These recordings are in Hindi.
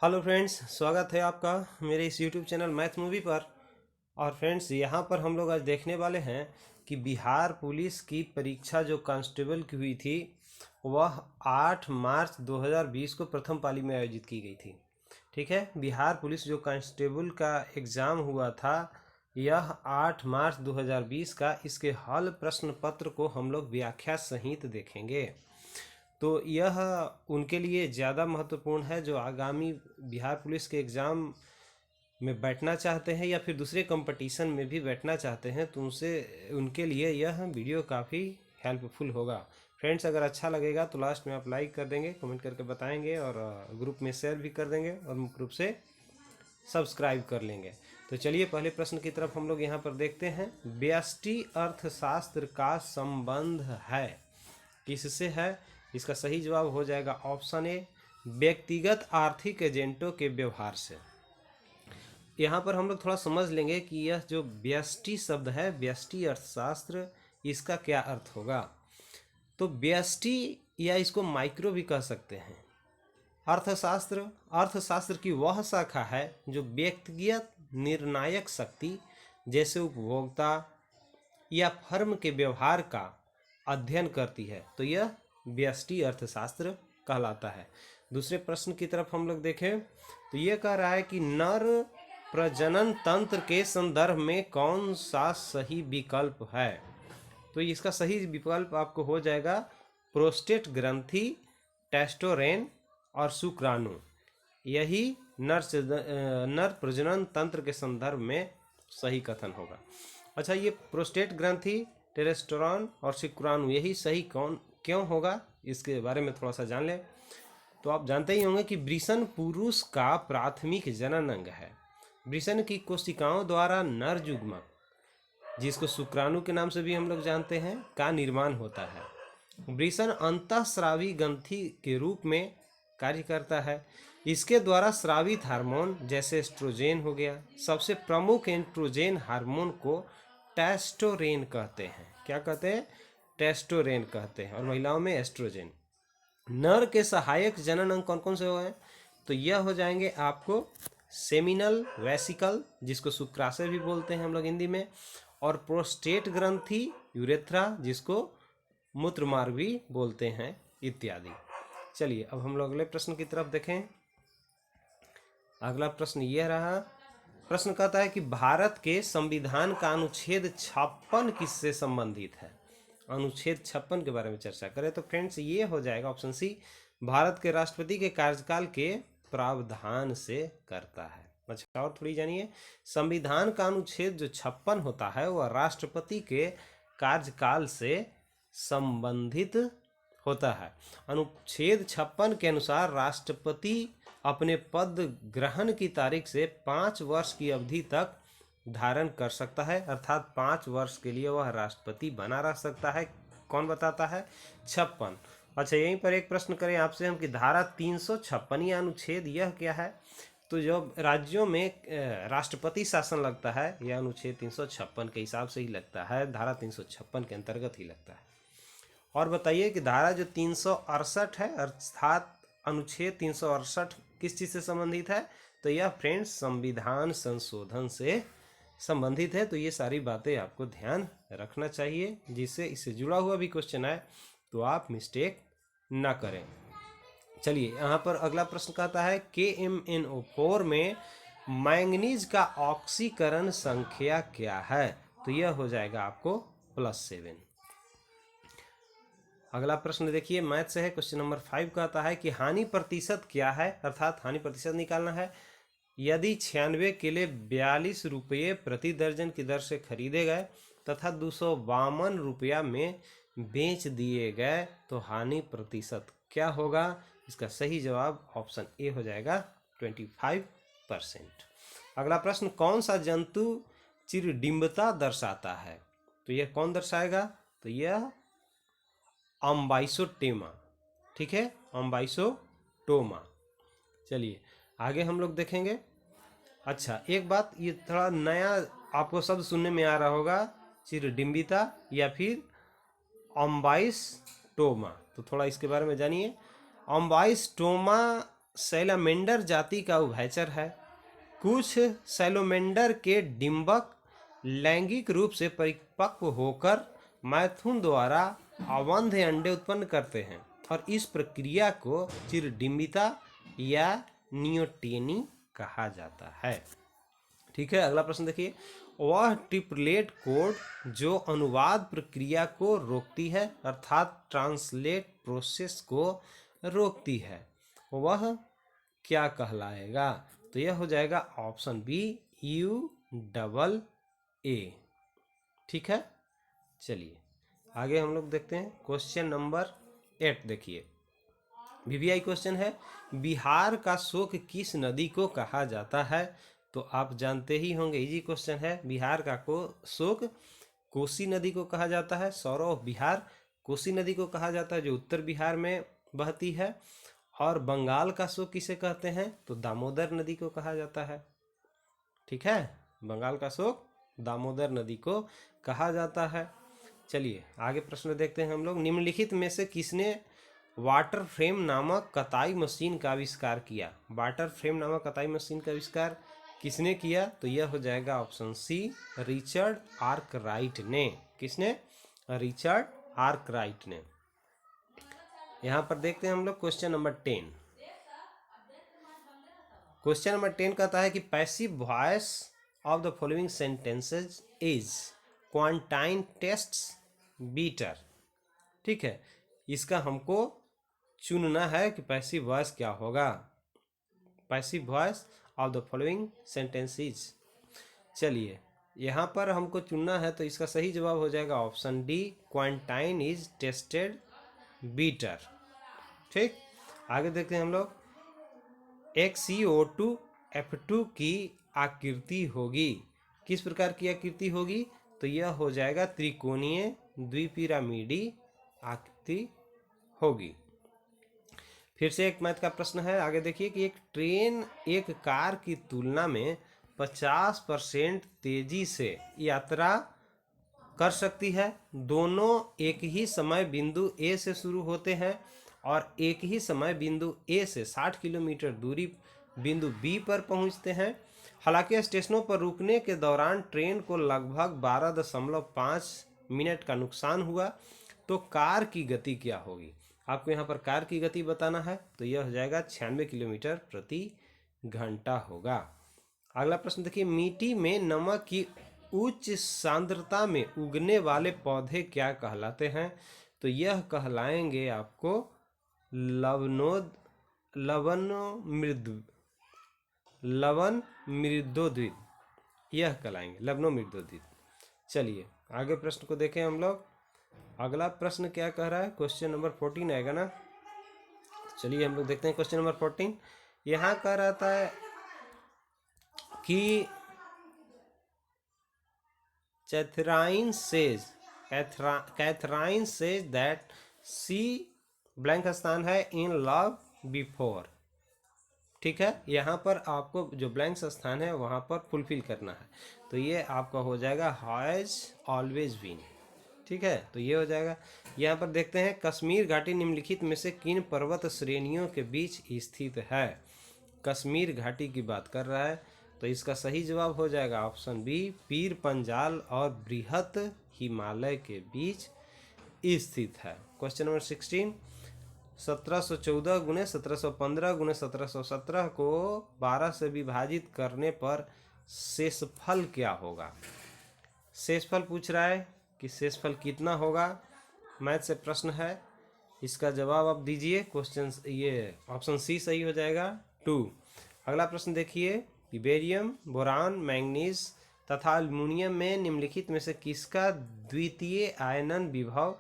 हेलो फ्रेंड्स, स्वागत है आपका मेरे इस यूट्यूब चैनल मैथ मूवी पर। और फ्रेंड्स, यहाँ पर हम लोग आज देखने वाले हैं कि बिहार पुलिस की परीक्षा जो कांस्टेबल की हुई थी वह 8 मार्च 2020 को प्रथम पाली में आयोजित की गई थी। ठीक है, बिहार पुलिस जो कांस्टेबल का एग्ज़ाम हुआ था यह 8 मार्च 2020 का। इसके हल प्रश्न पत्र को हम लोग व्याख्या सहित देखेंगे। तो यह उनके लिए ज़्यादा महत्वपूर्ण है जो आगामी बिहार पुलिस के एग्ज़ाम में बैठना चाहते हैं या फिर दूसरे कंपटीशन में भी बैठना चाहते हैं, तो उनके लिए यह वीडियो काफ़ी हेल्पफुल होगा। फ्रेंड्स, अगर अच्छा लगेगा तो लास्ट में आप लाइक कर देंगे, कमेंट करके बताएंगे और ग्रुप में शेयर भी कर देंगे और मुख्य रूप से सब्सक्राइब कर लेंगे। तो चलिए पहले प्रश्न की तरफ हम लोग यहाँ पर देखते हैं। व्यष्टि अर्थशास्त्र का संबंध है किससे है? इसका सही जवाब हो जाएगा ऑप्शन ए, व्यक्तिगत आर्थिक एजेंटों के व्यवहार से। यहाँ पर हम लोग थोड़ा समझ लेंगे कि यह जो व्यष्टि शब्द है, व्यष्टि अर्थशास्त्र, इसका क्या अर्थ होगा। तो व्यष्टि या इसको माइक्रो भी कह सकते हैं। अर्थशास्त्र की वह शाखा है जो व्यक्तिगत निर्णायक शक्ति जैसे उपभोक्ता या फर्म के व्यवहार का अध्ययन करती है, तो यह व्यष्टि अर्थशास्त्र कहलाता है। दूसरे प्रश्न की तरफ हम लोग देखें तो यह कह रहा है कि नर प्रजनन तंत्र के संदर्भ में कौन सा सही विकल्प है? तो इसका सही विकल्प आपको हो जाएगा प्रोस्टेट ग्रंथि, टेस्टोरेन और शुक्राणु। यही नर प्रजनन तंत्र के संदर्भ में सही कथन होगा। अच्छा, ये प्रोस्टेट ग्रंथि, टेस्टोरेन और शुक्राणु यही सही क्यों होगा, इसके बारे में थोड़ा सा जान लें। तो आप जानते ही होंगे कि वृषण पुरुष का प्राथमिक जनन अंग है। वृषण की कोशिकाओं द्वारा नर युग्मक, जिसको शुक्राणु के नाम से भी हम लोग जानते हैं, का निर्माण होता है। वृषण अंतःस्रावी ग्रंथि के रूप में कार्य करता है। इसके द्वारा स्रावित हार्मोन जैसे एस्ट्रोजेन हो गया, सबसे प्रमुख एस्ट्रोजेन हार्मोन को टेस्टोरेन कहते हैं। क्या कहते हैं? टेस्टोरेन कहते हैं। और महिलाओं में एस्ट्रोजेन। नर के सहायक जनन अंग कौन कौन से हो गए? तो यह हो जाएंगे आपको सेमिनल वेसिकल, जिसको शुक्राशय भी बोलते हैं हम लोग हिंदी में, और प्रोस्टेट ग्रंथि, यूरेथ्रा, जिसको मूत्र मार्ग भी बोलते हैं, इत्यादि। चलिए अब हम लोग अगले प्रश्न की तरफ देखें। अगला प्रश्न यह रहा। प्रश्न कहता है कि भारत के संविधान का अनुच्छेद 56 किससे संबंधित है? अनुच्छेद 56 के बारे में चर्चा करें तो फ्रेंड्स ये हो जाएगा ऑप्शन सी, भारत के राष्ट्रपति के कार्यकाल के प्रावधान से करता है। अच्छा, और थोड़ी जानिए, संविधान का अनुच्छेद जो 56 होता है वह राष्ट्रपति के कार्यकाल से संबंधित होता है। अनुच्छेद 56 के अनुसार राष्ट्रपति अपने पद ग्रहण की तारीख से 5 वर्ष की अवधि तक धारण कर सकता है, अर्थात 5 वर्ष के लिए वह राष्ट्रपति बना रह सकता है। कौन बताता है? 56। अच्छा, यहीं पर एक प्रश्न करें आपसे हम कि धारा 356 अनुच्छेद यह क्या है? तो जब राज्यों में राष्ट्रपति शासन लगता है यह अनुच्छेद 356 के हिसाब से ही लगता है, धारा 356 के अंतर्गत ही लगता है। और बताइए कि धारा जो 368 है अर्थात अनुच्छेद 368 किस चीज़ से संबंधित है? तो यह फ्रेंड्स संविधान संशोधन से संबंधित है। तो ये सारी बातें आपको ध्यान रखना चाहिए, जिससे इससे जुड़ा हुआ भी क्वेश्चन आए तो आप मिस्टेक ना करें। चलिए यहाँ पर अगला प्रश्न कहता है KMnO4 में मैंगनीज का ऑक्सीकरण संख्या क्या है? तो यह हो जाएगा आपको +7। अगला प्रश्न देखिए, मैथ से है, क्वेश्चन नंबर 5 कहता है कि हानि प्रतिशत क्या है, अर्थात हानि प्रतिशत निकालना है। यदि 96 केले 42 रुपये प्रति दर्जन की दर से खरीदे गए तथा 252 रुपया में बेच दिए गए तो हानि प्रतिशत क्या होगा? इसका सही जवाब ऑप्शन ए हो जाएगा 25%। अगला प्रश्न, कौन सा जंतु चिरडिम्बता दर्शाता है? तो यह कौन दर्शाएगा? तो यह अम्बाइसोटेमा। ठीक है, अम्बाइसोटोमा। चलिए आगे हम लोग देखेंगे। अच्छा, एक बात ये थोड़ा नया आपको शब्द सुनने में आ रहा होगा, चिरडिम्बिता या फिर अम्बाइसटोमा। तो थोड़ा इसके बारे में जानिए। अम्बाइसटोमा सैलामेंडर जाति का उभयचर है। कुछ सैलोमेंडर के डिंबक लैंगिक रूप से परिपक्व होकर मैथुन द्वारा अवंध अंडे उत्पन्न करते हैं और इस प्रक्रिया को चिरडिंबिता या नियोटेनी कहा जाता है। ठीक है, अगला प्रश्न देखिए। वह ट्रिपलेट कोड जो अनुवाद प्रक्रिया को रोकती है अर्थात ट्रांसलेट प्रोसेस को रोकती है, वह क्या कहलाएगा? तो यह हो जाएगा ऑप्शन बी, UAA। ठीक है, चलिए आगे हम लोग देखते हैं। क्वेश्चन नंबर 8 देखिए, VVI क्वेश्चन है, बिहार का शोक किस नदी को कहा जाता है? तो आप जानते ही होंगे, इजी क्वेश्चन है। बिहार का शोक कोसी नदी को कहा जाता है। सौरव बिहार कोसी नदी को कहा जाता है जो उत्तर बिहार में बहती है। और बंगाल का शोक किसे कहते हैं? तो दामोदर नदी को कहा जाता है। ठीक है, बंगाल का शोक दामोदर नदी को कहा जाता है। चलिए आगे प्रश्न देखते हैं हम लोग। निम्नलिखित में से किसने वाटर फ्रेम नामक कताई मशीन का आविष्कार किया? वाटर फ्रेम नामक कताई मशीन का आविष्कार किसने किया? तो यह हो जाएगा ऑप्शन सी, रिचर्ड आर्कराइट ने। किसने? रिचर्ड आर्कराइट ने। यहाँ पर देखते हैं हम लोग क्वेश्चन नंबर 10। क्वेश्चन नंबर 10 कहता है कि passive voice of the following sentences is quinine tastes bitter. ठीक है, इसका हमको चुनना है कि पैसिव वॉइस क्या होगा। Passive voice of the following sentences. चलिए यहाँ पर हमको चुनना है, तो इसका सही जवाब हो जाएगा option D, quinine is tasted bitter. ठीक, आगे देखते हैं हम लोग। एक CO2F2 की आकृति होगी, किस प्रकार की आकृति होगी? तो यह हो जाएगा त्रिकोणीय द्विपिरामिडी आकृति होगी। फिर से एक मैथ का प्रश्न है, आगे देखिए कि एक ट्रेन एक कार की तुलना में 50% तेजी से यात्रा कर सकती है। दोनों एक ही समय बिंदु A से शुरू होते हैं और एक ही समय बिंदु A से 60 किलोमीटर दूरी बिंदु B पर पहुंचते हैं। हालांकि स्टेशनों पर रुकने के दौरान ट्रेन को लगभग 12.5 मिनट का नुकसान हुआ, तो कार की गति क्या होगी? आपको यहाँ पर कार की गति बताना है, तो यह हो जाएगा 96 किलोमीटर प्रति घंटा होगा। अगला प्रश्न देखिए, मिट्टी में नमक की उच्च सांद्रता में उगने वाले पौधे क्या कहलाते हैं? तो यह कहलाएंगे आपको लवण मृदोद्भिद, यह कहलाएंगे लवणोमृदोद्भिद। चलिए आगे प्रश्न को देखें हम लोग। अगला प्रश्न क्या कह रहा है? क्वेश्चन नंबर 14 आएगा ना। चलिए हम लोग देखते हैं क्वेश्चन नंबर 14। यहाँ कह रहता है कि Catherine says that she blank स्थान है इन लव बिफोर। ठीक है, यहाँ पर आपको जो ब्लैंक स्थान है वहाँ पर फुलफिल करना है, तो ये आपका हो जाएगा हैज ऑलवेज बीन। ठीक है, तो ये हो जाएगा। यहाँ पर देखते हैं, कश्मीर घाटी निम्नलिखित में से किन पर्वत श्रेणियों के बीच स्थित है? कश्मीर घाटी की बात कर रहा है, तो इसका सही जवाब हो जाएगा ऑप्शन बी, पीर पंजाल और बृहत हिमालय के बीच स्थित है। क्वेश्चन नंबर 16, 1714 गुणे 1715 गुणे 1717 को 12 से विभाजित करने पर शेषफल क्या होगा? शेषफल पूछ रहा है कि शेषफल कितना होगा। मैथ से प्रश्न है, इसका जवाब आप दीजिए। क्वेश्चन ये ऑप्शन सी सही हो जाएगा 2। अगला प्रश्न देखिए, बेरियम, बोरान, मैंगनीज तथा एल्युमिनियम में निम्नलिखित में से किसका द्वितीय आयनन विभव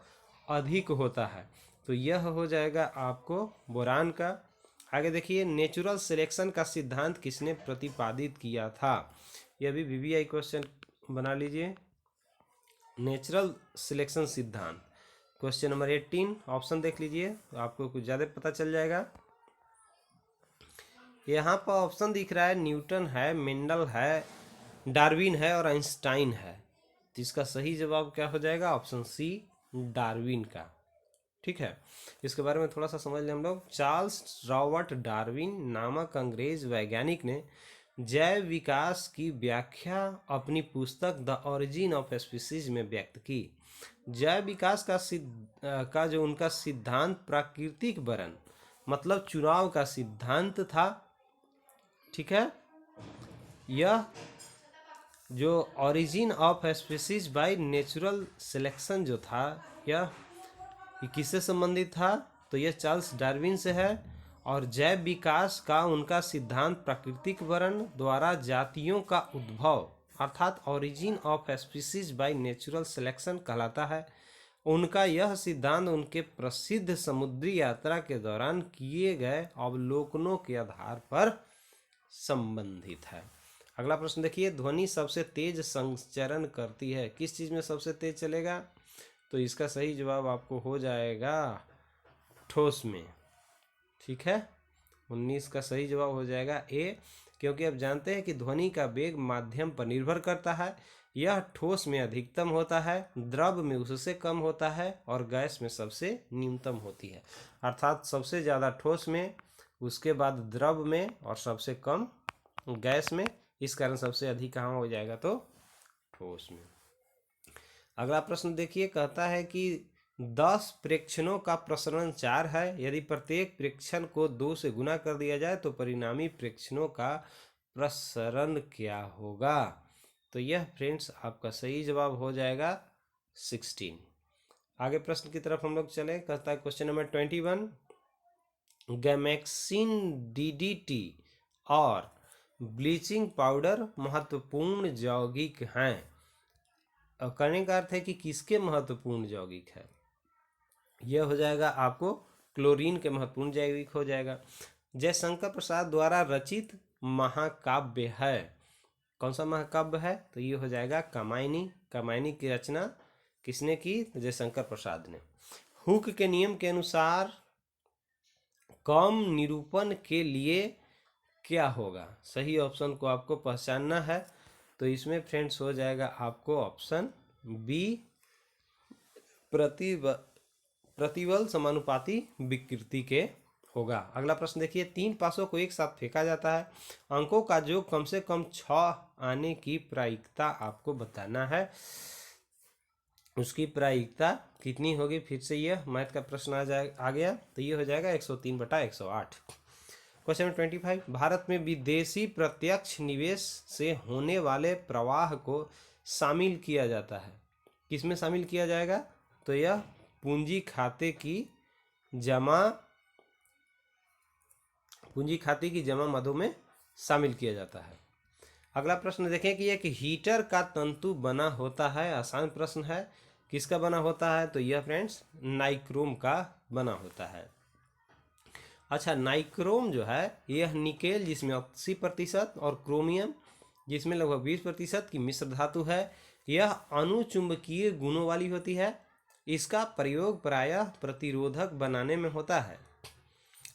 अधिक होता है? तो यह हो जाएगा आपको बोरान का। आगे देखिए, नेचुरल सिलेक्शन का सिद्धांत किसने प्रतिपादित किया था? यह भी VVI क्वेश्चन बना लीजिए। नेचुरल सिलेक्शन सिद्धांत, क्वेश्चन नंबर 18। ऑप्शन देख लीजिए तो आपको कुछ ज़्यादा पता चल जाएगा। यहाँ पर ऑप्शन दिख रहा है, न्यूटन है, मेंडल है, डार्विन है और आइंस्टाइन है। तो इसका सही जवाब क्या हो जाएगा? ऑप्शन सी, डार्विन का। ठीक है, इसके बारे में थोड़ा सा समझ लें हम लोग। चार्ल्स रॉबर्ट डार्विन नामक अंग्रेज वैज्ञानिक ने जैव विकास की व्याख्या अपनी पुस्तक द ओरिजिन ऑफ स्पीसीज में व्यक्त की। जैव विकास का जो उनका सिद्धांत प्राकृतिक वरण मतलब चुनाव का सिद्धांत था। ठीक है, यह जो origin of species by natural selection जो था, यह किससे संबंधित था? तो यह चार्ल्स डार्विन से है। और जैव विकास का उनका सिद्धांत प्राकृतिक वर्ण द्वारा जातियों का उद्भव अर्थात origin of species by natural selection कहलाता है। उनका यह सिद्धांत उनके प्रसिद्ध समुद्री यात्रा के दौरान किए गए अवलोकनों के आधार पर संबंधित है। अगला प्रश्न देखिए, ध्वनि सबसे तेज संचरण करती है, किस चीज में सबसे तेज चलेगा? तो इसका सही जवाब आपको हो जाएगा ठोस में। ठीक है, 19 का सही जवाब हो जाएगा ए, क्योंकि आप जानते हैं कि ध्वनि का वेग माध्यम पर निर्भर करता है। यह ठोस में अधिकतम होता है, द्रव में उससे कम होता है और गैस में सबसे न्यूनतम होती है। अर्थात सबसे ज़्यादा ठोस में, उसके बाद द्रव में और सबसे कम गैस में। इस कारण सबसे अधिक कहाँ हो जाएगा? तो ठोस में। अगला प्रश्न देखिए, कहता है कि 10 प्रेक्षणों का प्रसरण 4 है। यदि प्रत्येक प्रेक्षण को 2 से गुना कर दिया जाए तो परिणामी प्रेक्षणों का प्रसरण क्या होगा? तो यह फ्रेंड्स आपका सही जवाब हो जाएगा 16। आगे प्रश्न की तरफ हम लोग चले। कहता है क्वेश्चन नंबर 21, गैमेक्सिन डीडीटी और ब्लीचिंग पाउडर महत्वपूर्ण यौगिक हैं। कहने का अर्थ है कि किसके महत्वपूर्ण यौगिक है? यह हो जाएगा आपको क्लोरीन के महत्वपूर्ण यौगिक हो जाएगा। जयशंकर प्रसाद द्वारा रचित महाकाव्य है, कौन सा महाकाव्य है? तो ये हो जाएगा कामायनी। कामायनी की रचना किसने की? जयशंकर प्रसाद ने। हुक के नियम के अनुसार कम निरूपण के लिए क्या होगा? सही ऑप्शन को आपको पहचानना है। तो इसमें फ्रेंड्स हो जाएगा आपको ऑप्शन बी, प्रतिबल समानुपाती विकृति के होगा। अगला प्रश्न देखिए, 3 पासों को एक साथ फेंका जाता है, अंकों का योग कम से कम 6 आने की प्रायिकता आपको बताना है। उसकी प्रायिकता कितनी होगी? फिर से यह मैथ का प्रश्न आ गया। तो ये हो जाएगा 103/108। क्वेश्चन नंबर 25, भारत में विदेशी प्रत्यक्ष निवेश से होने वाले प्रवाह को शामिल किया जाता है, किसमें शामिल किया जाएगा? तो यह पूंजी खाते की जमा मदों में शामिल किया जाता है। अगला प्रश्न देखें कि एक हीटर का तंतु बना होता है, आसान प्रश्न है, किसका बना होता है? तो यह फ्रेंड्स नाइक्रोम का बना होता है। अच्छा, नाइक्रोम जो है यह निकेल जिसमें 80% और क्रोमियम जिसमें लगभग 20% की मिश्र धातु है। यह अनुचुंबकीय गुणों वाली होती है। इसका प्रयोग प्रायः प्रतिरोधक बनाने में होता है।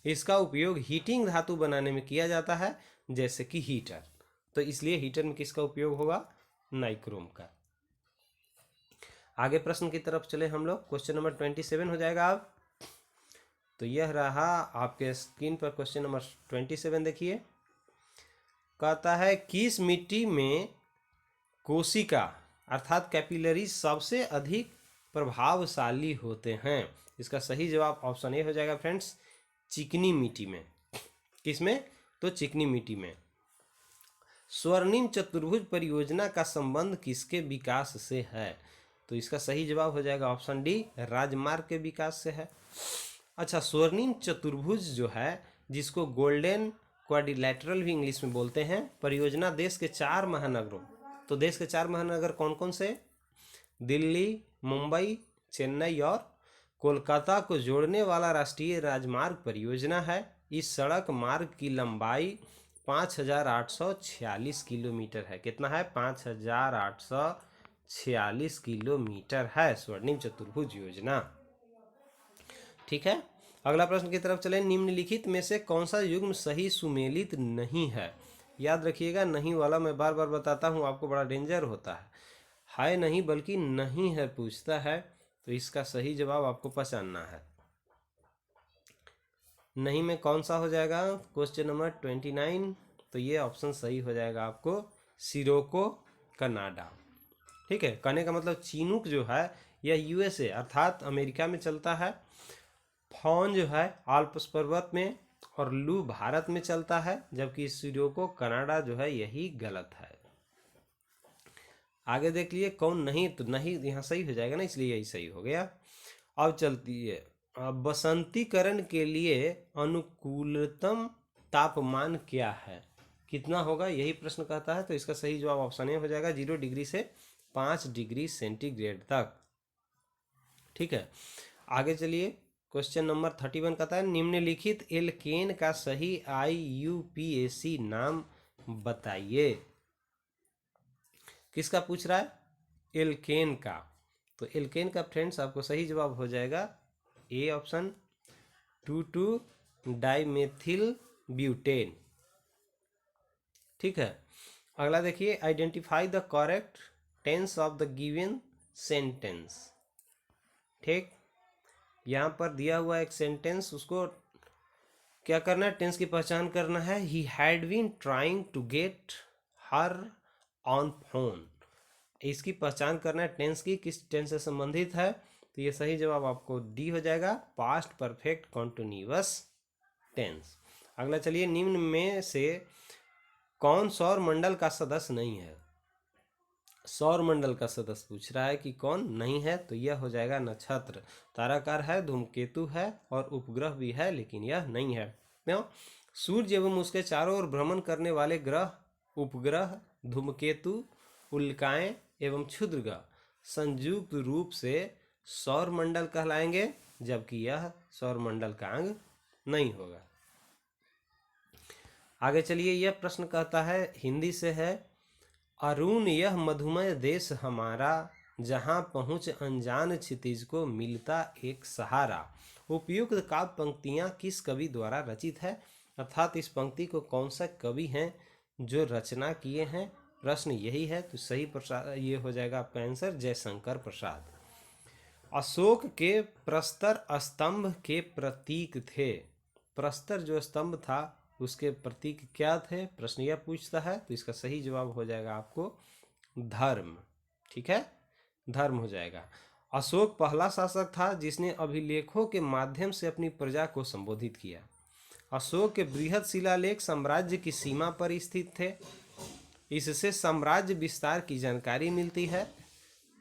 इसका उपयोग हीटिंग धातु बनाने में किया जाता है, जैसे कि हीटर। तो इसलिए हीटर में किसका उपयोग होगा? नाइक्रोम का। आगे प्रश्न की तरफ चले हम लोग। क्वेश्चन नंबर 27 हो जाएगा अब। तो यह रहा आपके स्क्रीन पर क्वेश्चन नंबर 27। देखिए, कहता है किस मिट्टी में कोशिका अर्थात कैपिलरी सबसे अधिक प्रभावशाली होते हैं? इसका सही जवाब ऑप्शन ए हो जाएगा फ्रेंड्स, चिकनी मिट्टी में। किसमें? तो चिकनी मिट्टी में। स्वर्णिम चतुर्भुज परियोजना का संबंध किसके विकास से है? तो इसका सही जवाब हो जाएगा ऑप्शन डी, राजमार्ग के विकास से है। अच्छा, स्वर्णिम चतुर्भुज जो है, जिसको गोल्डन क्वाड्रिलैटरल भी इंग्लिश में बोलते हैं, परियोजना देश के 4 महानगरों, तो देश के 4 महानगर कौन कौन से? दिल्ली, मुंबई, चेन्नई और कोलकाता को जोड़ने वाला राष्ट्रीय राजमार्ग परियोजना है। इस सड़क मार्ग की लंबाई 5846 किलोमीटर है। कितना है? 5846 किलोमीटर है स्वर्णिम चतुर्भुज योजना। ठीक है, अगला प्रश्न की तरफ चलें। निम्नलिखित में से कौन सा युग्म सही सुमेलित नहीं है? याद रखिएगा, नहीं वाला मैं बार बार बताता हूँ आपको, बड़ा डेंजर होता है नहीं बल्कि नहीं है पूछता है। तो इसका सही जवाब आपको पहचानना है। नहीं में कौन सा हो जाएगा क्वेश्चन नंबर 29, तो ये ऑप्शन सही हो जाएगा आपको सिरोको कनाडा। ठीक है, कहने का मतलब चिनूक जो है यह यूएसए अर्थात अमेरिका में चलता है, फॉन जो है आल्प्स पर्वत में, और लू भारत में चलता है, जबकि सिरोको कनाडा जो है यही गलत है। आगे देख लिए कौन नहीं, तो नहीं यहाँ सही हो जाएगा ना, इसलिए यही सही हो गया। अब चलती है, अब बसंतीकरण के लिए अनुकूलतम तापमान क्या है, कितना होगा यही प्रश्न कहता है। तो इसका सही जवाब ऑप्शन ए हो जाएगा 0 डिग्री से 5 डिग्री सेंटीग्रेड तक। ठीक है, आगे चलिए क्वेश्चन नंबर 31 कहता है निम्नलिखित एल्केन का सही IUPAC नाम बताइए। किसका पूछ रहा है, एल्केन का। तो एल्केन का फ्रेंड्स आपको सही जवाब हो जाएगा ए ऑप्शन 2,2-डाइमेथिल ब्यूटेन। ठीक है, अगला देखिए identify the correct tense of the given sentence. ठीक, यहाँ पर दिया हुआ एक सेंटेंस, उसको क्या करना है, टेंस की पहचान करना है। He had been trying to get her on phone, इसकी पहचान करना है टेंस की, किस टेंस से संबंधित है। तो ये सही जवाब आपको डी हो जाएगा, पास्ट परफेक्ट कॉन्टिन्यूअस टेंस। अगला चलिए, निम्न में से कौन सौर मंडल का सदस्य नहीं है। सौर मंडल का सदस्य पूछ रहा है कि कौन नहीं है, तो यह हो जाएगा नक्षत्र, ताराकार है, धूमकेतु है और उपग्रह भी है, लेकिन यह नहीं है। क्यों, सूर्य एवं उसके चारों ओर भ्रमण करने वाले ग्रह, उपग्रह, धूमकेतु, उल्काएं एवं क्षुद्रग्रह संयुक्त रूप से सौर मंडल कहलाएंगे, जबकि यह सौर मंडल का अंग नहीं होगा। आगे चलिए, यह प्रश्न कहता है, हिंदी से है, अरुण यह मधुमय देश हमारा, जहाँ पहुँच अनजान क्षितिज को मिलता एक सहारा। उपयुक्त काव्य पंक्तियाँ किस कवि द्वारा रचित है, अर्थात इस पंक्ति को कौन सा कवि हैं जो रचना किए हैं, प्रश्न यही है। तो सही प्रसाद ये हो जाएगा आपका आंसर जयशंकर प्रसाद। अशोक के प्रस्तर स्तंभ के प्रतीक थे, प्रस्तर जो स्तंभ था उसके प्रतीक क्या थे, प्रश्न यह पूछता है। तो इसका सही जवाब हो जाएगा आपको धर्म। ठीक है, धर्म हो जाएगा। अशोक पहला शासक था जिसने अभिलेखों के माध्यम से अपनी प्रजा को संबोधित किया। अशोक के बृहद शिलालेख साम्राज्य की सीमा पर स्थित थे, इससे साम्राज्य विस्तार की जानकारी मिलती है।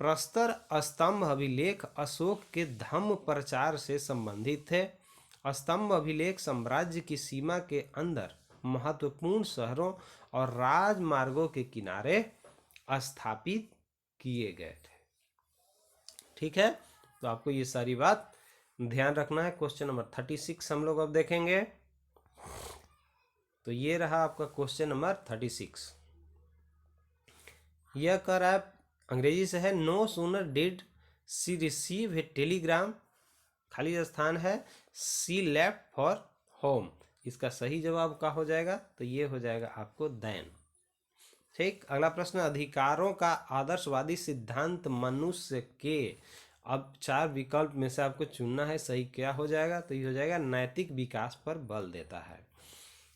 प्रस्तर स्तंभ अभिलेख अशोक के धम्म प्रचार से संबंधित थे। स्तंभ अभिलेख साम्राज्य की सीमा के अंदर महत्वपूर्ण शहरों और राजमार्गों के किनारे स्थापित किए गए थे। ठीक है, तो आपको ये सारी बात ध्यान रखना है। क्वेश्चन नंबर 36 हम लोग अब देखेंगे। तो ये रहा आपका क्वेश्चन नंबर 36। यह कह रहा है, अंग्रेजी से है, no sooner did she receive a telegram, खाली स्थान है, सी लेफ्ट फॉर होम। इसका सही जवाब क्या हो जाएगा, तो ये हो जाएगा आपको देन। ठीक, अगला प्रश्न, अधिकारों का आदर्शवादी सिद्धांत मनुष्य के, अब 4 विकल्प में से आपको चुनना है सही क्या हो जाएगा। तो ये हो जाएगा नैतिक विकास पर बल देता है।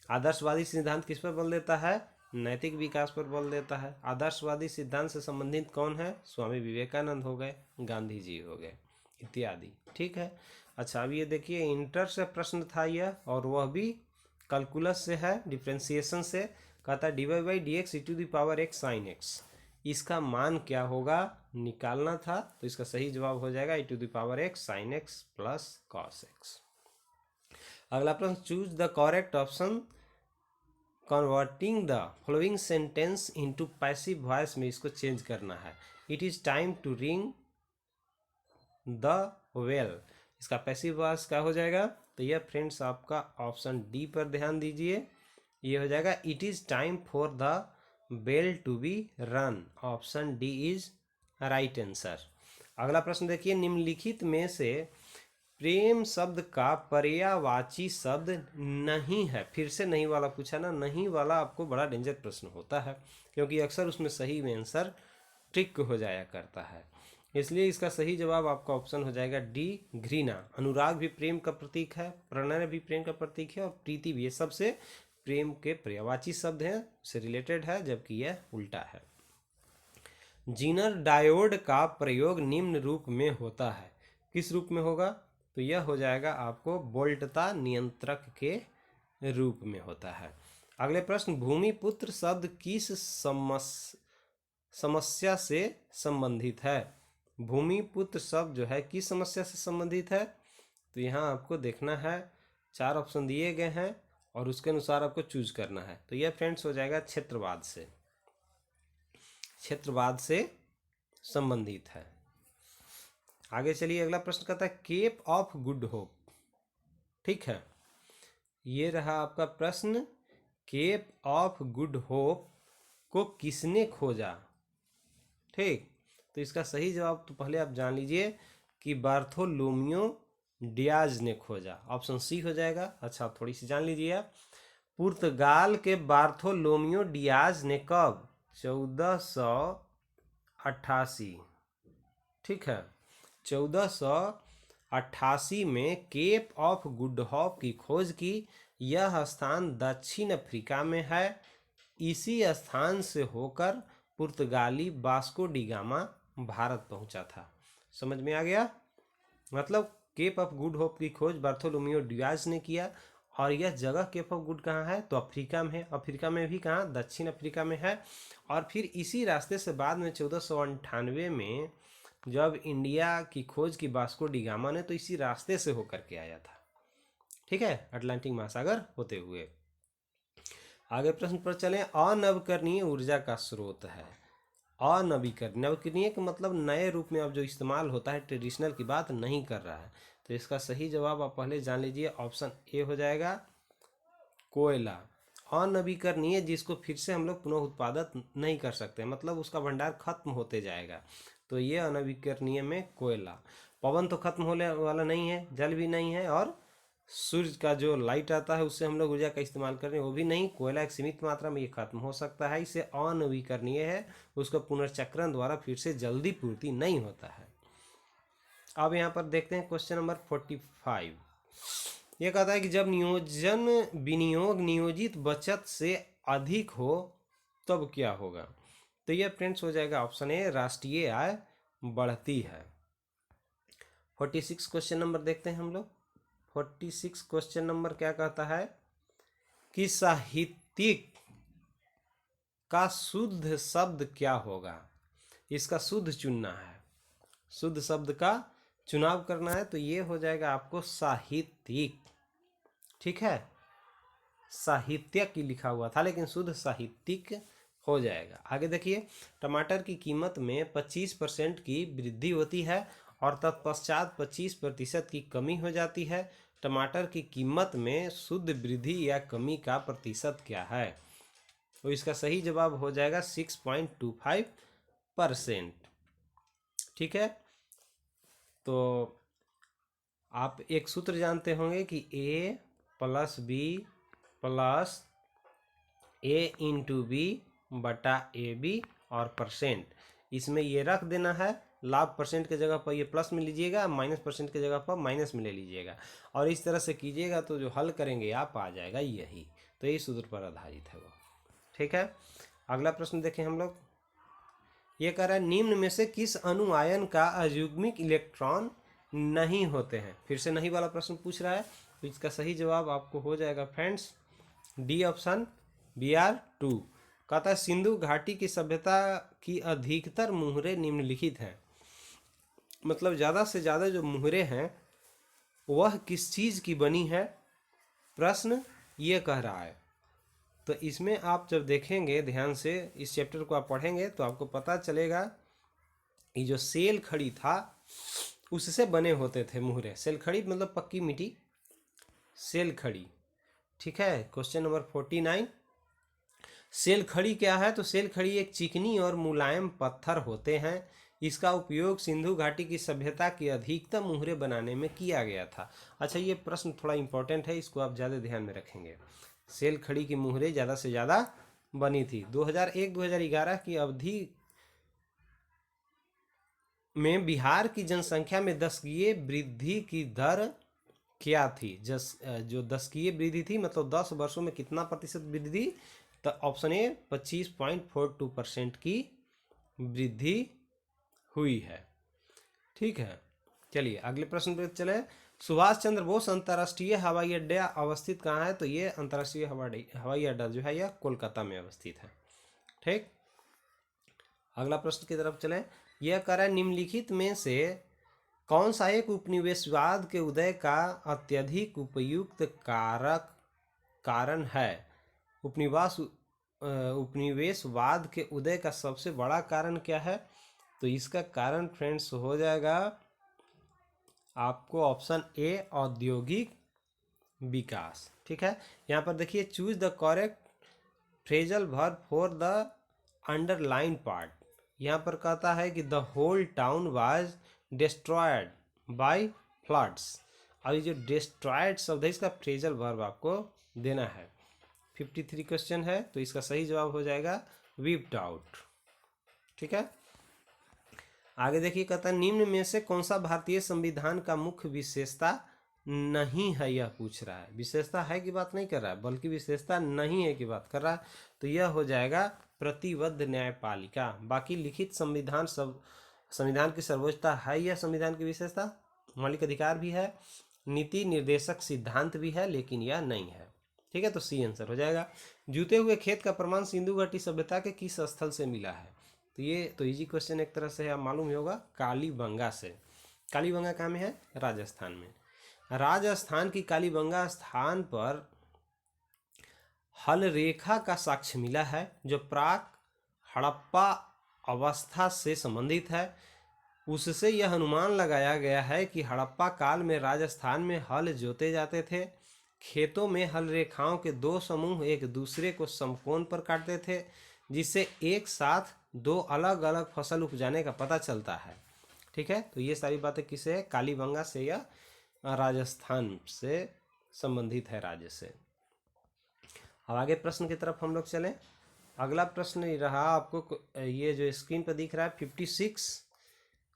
आदर्शवादी सिद्धांत किस पर बल देता है, नैतिक विकास पर बल देता है। आदर्शवादी सिद्धांत से संबंधित कौन है, स्वामी विवेकानंद हो गए, गांधी जी हो गए इत्यादि। ठीक है, अच्छा अब ये देखिए, इंटर से प्रश्न था यह, और वह भी कैलकुलस से है, डिफरेंशिएशन से। कहता है dy/dx e⁻x sin x, इसका मान क्या होगा निकालना था। तो इसका सही जवाब हो जाएगा e⁻x sin x plus cos x। अगला प्रश्न, choose the correct option converting the following sentence into passive voice में इसको चेंज करना है। It is time to ring the well, इसका पैसिव वॉइस क्या हो जाएगा। तो यह फ्रेंड्स आपका ऑप्शन डी पर ध्यान दीजिए, ये हो जाएगा it is time for the bell to be run, option D is right answer. अगला प्रश्न देखिए, निम्नलिखित में से प्रेम शब्द का पर्यायवाची शब्द नहीं है। फिर से नहीं वाला पूछा ना, नहीं वाला आपको बड़ा डेंजर प्रश्न होता है, क्योंकि अक्सर उसमें सही में आंसर ट्रिक हो जाया करता है। इसलिए इसका सही जवाब आपका ऑप्शन हो जाएगा डी, घृणा। अनुराग भी प्रेम का प्रतीक है, प्रणय भी प्रेम का प्रतीक है, और प्रीति भी, ये सबसे प्रेम के पर्यायवाची शब्द हैं, उससे रिलेटेड है, जबकि यह उल्टा है। जीनर डायोड का प्रयोग निम्न रूप में होता है, किस रूप में होगा? तो यह हो जाएगा आपको वोल्टता नियंत्रक के रूप में होता है। अगले प्रश्न, भूमिपुत्र शब्द किस समस्या से संबंधित है? भूमिपुत्र शब्द जो है किस समस्या से संबंधित है? तो यहाँ आपको देखना है, 4 ऑप्शन दिए गए हैं और उसके अनुसार आपको चूज करना है। तो यह फ्रेंड्स हो जाएगा क्षेत्रवाद से, क्षेत्रवाद से संबंधित है। आगे चलिए, अगला प्रश्न कहता है केप ऑफ गुड होप। ठीक है, ये रहा आपका प्रश्न, केप ऑफ गुड होप को किसने खोजा? ठीक, तो इसका सही जवाब तो पहले आप जान लीजिए कि बार्थोलोमियो डियाज ने खोजा, ऑप्शन सी हो जाएगा। अच्छा, थोड़ी सी जान लीजिए आप, पुर्तगाल के बार्थोलोमियो डियाज ने कब? 1488, ठीक है, 1488 में केप ऑफ गुड होप की खोज की। यह स्थान दक्षिण अफ्रीका में है। इसी स्थान से होकर पुर्तगाली वास्को डी गामा भारत पहुंचा था। समझ में आ गया? मतलब केप ऑफ गुड होप की खोज बार्थोलोमियो डियाज ने किया, और यह जगह केप ऑफ गुड कहाँ है? तो अफ्रीका में है। अफ्रीका में भी कहाँ? दक्षिण अफ्रीका में है। और फिर इसी रास्ते से बाद में 1498 में जब इंडिया की खोज की वास्को डी गामा ने, तो इसी रास्ते से होकर के आया था। ठीक है, अटलांटिक महासागर होते हुए। आगे प्रश्न पर चलें, अनवकरणीय ऊर्जा का स्रोत है। नवकरणीय का मतलब नए रूप में अब जो इस्तेमाल होता है, ट्रेडिशनल की बात नहीं कर रहा है। तो इसका सही जवाब आप पहले जान लीजिए, ऑप्शन ए हो जाएगा कोयला। अनवीकरणीय जिसको फिर से हम लोग पुनः उत्पादित नहीं कर सकते, मतलब उसका भंडार खत्म होते जाएगा, तो ये अनवीकरणीय में कोयला। पवन तो खत्म होने वाला नहीं है, जल भी नहीं है, और सूर्य का जो लाइट आता है उससे हम लोग ऊर्जा का इस्तेमाल कर रहे हैं वो भी नहीं। कोयला एक सीमित मात्रा में ये खत्म हो सकता है, इसे अनवीकरणीय है, उसका पुनर्चक्रण द्वारा फिर से जल्दी पूर्ति नहीं होता है। अब यहाँ पर देखते हैं क्वेश्चन नंबर 45। ये कहता है कि जब नियोजन विनियोग नियोजित बचत से अधिक हो तब क्या होगा? तो ये फ्रेंड्स हो जाएगा ऑप्शन ए, राष्ट्रीय आय बढ़ती है। 46 क्वेश्चन नंबर देखते हैं हम लोग। 46 क्वेश्चन नंबर क्या कहता है कि साहित्यिक का शुद्ध शब्द क्या होगा? इसका शुद्ध चुनना है, शुद्ध शब्द का चुनाव करना है। तो ये हो जाएगा आपको साहित्यिक। ठीक है, साहित्यिक ही लिखा हुआ था लेकिन शुद्ध साहित्यिक हो जाएगा। आगे देखिए, टमाटर की कीमत में 25% की वृद्धि होती है और तत्पश्चात 25% की कमी हो जाती है। टमाटर की कीमत में शुद्ध वृद्धि या कमी का प्रतिशत क्या है? तो इसका सही जवाब हो जाएगा 6.25%। ठीक है, तो आप एक सूत्र जानते होंगे कि A + B + A × B बटा AB और परसेंट, इसमें ये रख देना है। लाभ परसेंट के जगह पर ये प्लस में लीजिएगा, माइनस परसेंट के जगह पर माइनस में ले लीजिएगा, और इस तरह से कीजिएगा तो जो हल करेंगे आप आ जाएगा यही। तो यही सूत्र पर आधारित है वो। ठीक है, अगला प्रश्न देखें हम लोग। ये कह रहा है निम्न में से किस अणु आयन का अयुग्मिक इलेक्ट्रॉन नहीं होते हैं? फिर से नहीं वाला प्रश्न पूछ रहा है, तो इसका सही जवाब आपको हो जाएगा फ्रेंड्स डी ऑप्शन Br2। कहता है सिंधु घाटी की सभ्यता की अधिकतर मुहरें निम्नलिखित हैं। मतलब ज़्यादा से ज़्यादा जो मुहरें हैं वह किस चीज़ की बनी है, प्रश्न ये कह रहा है। तो इसमें आप जब देखेंगे ध्यान से, इस चैप्टर को आप पढ़ेंगे तो आपको पता चलेगा कि जो सेल खड़ी था उससे बने होते थे मुहरे। सेल खड़ी मतलब पक्की मिट्टी, सेल खड़ी। ठीक है, क्वेश्चन नंबर 49, सेल खड़ी क्या है? तो सेल खड़ी एक चिकनी और मुलायम पत्थर होते हैं। इसका उपयोग सिंधु घाटी की सभ्यता की अधिकतम मुहरे बनाने में किया गया था। अच्छा, ये प्रश्न थोड़ा इंपॉर्टेंट है, इसको आप ज़्यादा ध्यान में रखेंगे। सेल खड़ी की मुहरें ज़्यादा से ज़्यादा बनी थी। 2001-2011 की अवधि में बिहार की जनसंख्या में दशकीय वृद्धि की दर क्या थी? जो दशकीय वृद्धि थी मतलब 10 वर्षों में कितना प्रतिशत वृद्धि? तो ऑप्शन ए 25.42% की वृद्धि हुई है। ठीक है, चलिए अगले प्रश्न पे चले। सुभाष चंद्र बोस अंतर्राष्ट्रीय हवाई अड्डा अवस्थित कहाँ है? तो ये अंतर्राष्ट्रीय हवाई अड्डा जो है यह कोलकाता में अवस्थित है। ठीक, अगला प्रश्न की तरफ चले। यह कह रहा है निम्नलिखित में से कौन सा एक उपनिवेशवाद के उदय का अत्यधिक उपयुक्त कारण है? उपनिवेशवाद के उदय का सबसे बड़ा कारण क्या है? तो इसका कारण फ्रेंड्स हो जाएगा आपको ऑप्शन ए औद्योगिक विकास। ठीक है, यहाँ पर देखिए choose the correct phrasal verb for the underline part. यहाँ पर कहता है कि the whole town was destroyed by floods. अब ये जो डिस्ट्रॉयड शब्द है इसका फ्रेजल वर्ब आपको देना है। 53 क्वेश्चन है तो इसका सही जवाब हो जाएगा विप्ड आउट। ठीक है, आगे देखिए कहता है निम्न में से कौन सा भारतीय संविधान का मुख्य विशेषता नहीं है? यह पूछ रहा है, विशेषता है की बात नहीं कर रहा है बल्कि विशेषता नहीं है की बात कर रहा है। तो यह हो जाएगा प्रतिबद्ध न्यायपालिका। बाकी लिखित संविधान की सर्वोच्चता है यह संविधान की विशेषता। मौलिक अधिकार भी है, नीति निर्देशक सिद्धांत भी है, लेकिन यह नहीं है। ठीक है, तो सी आंसर हो जाएगा। जूते हुए खेत का प्रमाण सिंधु घाटी सभ्यता के किस स्थल से मिला है? तो ये तो इजी क्वेश्चन एक तरह से है, मालूम ही होगा, कालीबंगा से। कालीबंगा कहाँ में है? राजस्थान में। राजस्थान की कालीबंगा स्थान पर हल रेखा का साक्ष्य मिला है जो प्राक हड़प्पा अवस्था से संबंधित है। उससे यह अनुमान लगाया गया है कि हड़प्पा काल में राजस्थान में हल जोते जाते थे। खेतों में हल रेखाओं के दो समूह एक दूसरे को समकोण पर काटते थे, जिससे एक साथ दो अलग अलग फसल उपजाने का पता चलता है। ठीक है, तो ये सारी बातें किसे है? कालीबंगा से या राजस्थान से संबंधित है, राज्य से। अब आगे प्रश्न की तरफ हम लोग चलें। अगला प्रश्न रहा आपको, ये जो स्क्रीन पर दिख रहा है 56।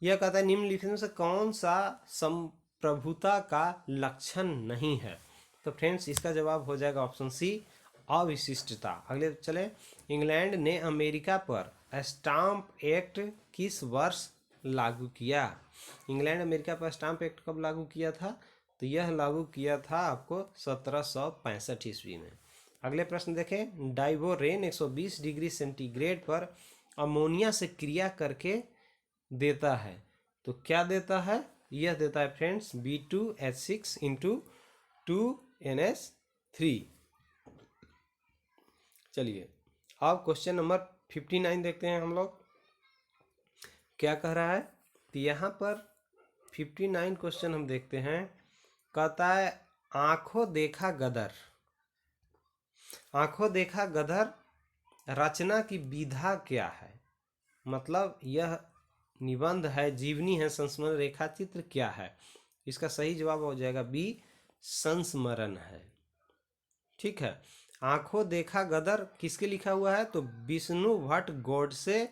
यह कहता है निम्नलिखित में से कौन सा संप्रभुता का लक्षण नहीं है? तो फ्रेंड्स इसका जवाब हो जाएगा ऑप्शन सी अविशिष्टता। अगले चले। इंग्लैंड ने अमेरिका पर स्टाम्प एक्ट किस वर्ष लागू किया? इंग्लैंड अमेरिका पर स्टाम्प एक्ट कब लागू किया था? तो यह लागू किया था आपको 1765 ईस्वी में। अगले प्रश्न देखें। डाइवोरेन 120 डिग्री सेंटीग्रेड पर अमोनिया से क्रिया करके देता है, तो क्या देता है? यह देता है फ्रेंड्स B2H6 इंटू 2NH3। चलिए अब क्वेश्चन नंबर 59 देखते हैं हम लोग, क्या कह रहा है। तो यहाँ पर 59 क्वेश्चन हम देखते हैं। कहता है आंखों देखा गदर, आंखों देखा गदर रचना की विधा क्या है? मतलब यह निबंध है, जीवनी है, संस्मरण रेखा चित्र क्या है? इसका सही जवाब हो जाएगा बी संस्मरण है। ठीक है, आंखों देखा गदर किसके लिखा हुआ है? तो विष्णु भट्ट गोडसे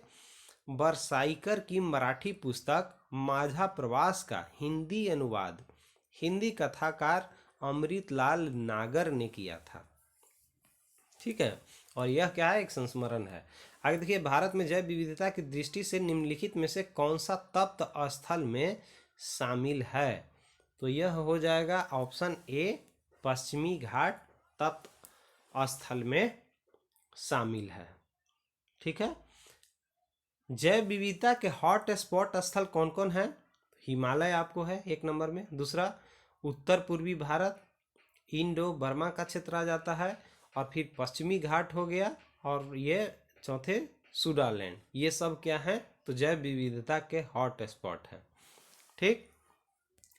बरसाईकर की मराठी पुस्तक माझा प्रवास का हिंदी अनुवाद हिंदी कथाकार अमृतलाल नागर ने किया था। ठीक है, और यह क्या है? एक संस्मरण है। आगे देखिए, भारत में जैव विविधता की दृष्टि से निम्नलिखित में से कौन सा तप्त स्थल में शामिल है? तो यह हो जाएगा ऑप्शन ए पश्चिमी घाट तप्त स्थल में शामिल है। ठीक है, जैव विविधता के हॉट स्पॉट स्थल कौन कौन है? हिमालय आपको है एक नंबर में, दूसरा उत्तर पूर्वी भारत, इंडो बर्मा का क्षेत्र आ जाता है, और फिर पश्चिमी घाट हो गया, और ये चौथे सुडालैंड। ये सब क्या है? तो जैव विविधता के हॉट स्पॉट है। ठीक,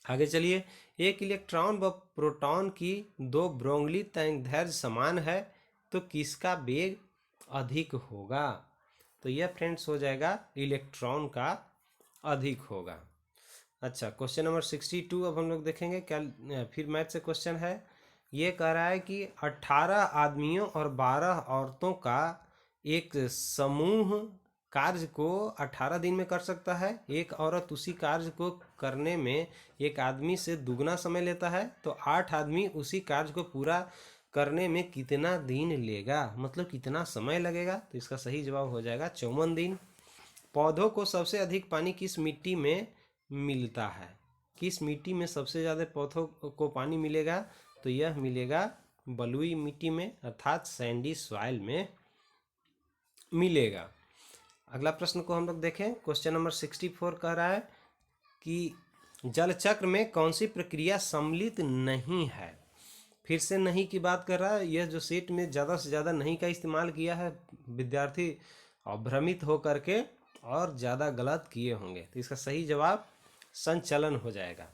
आगे चलिए। एक इलेक्ट्रॉन व प्रोटॉन की दो ब्रोंगली तरंगदैर्घ्य समान है तो किसका वेग अधिक होगा? तो यह फ्रेंड्स हो जाएगा इलेक्ट्रॉन का अधिक होगा। अच्छा, क्वेश्चन नंबर 62 अब हम लोग देखेंगे। क्या फिर मैथ से क्वेश्चन है। ये कह रहा है कि 18 आदमियों और 12 औरतों का एक समूह कार्य को 18 दिन में कर सकता है, एक औरत उसी कार्य को करने में एक आदमी से दुगना समय लेता है, तो 8 आदमी उसी कार्य को पूरा करने में कितना दिन लेगा, मतलब कितना समय लगेगा। तो इसका सही जवाब हो जाएगा 54 दिन। पौधों को सबसे अधिक पानी किस मिट्टी में मिलता है? किस मिट्टी में सबसे ज़्यादा पौधों को पानी मिलेगा? तो यह मिलेगा बलुई मिट्टी में, अर्थात सैंडी सॉइल में मिलेगा। अगला प्रश्न को हम लोग देखें। क्वेश्चन नंबर 64 कह रहा है कि जल चक्र में कौन सी प्रक्रिया सम्मिलित नहीं है? फिर से नहीं की बात कर रहा है। यह जो सेट में ज़्यादा से ज़्यादा नहीं का इस्तेमाल किया है, विद्यार्थी भ्रमित होकर के और ज़्यादा गलत किए होंगे। तो इसका सही जवाब संचलन हो जाएगा।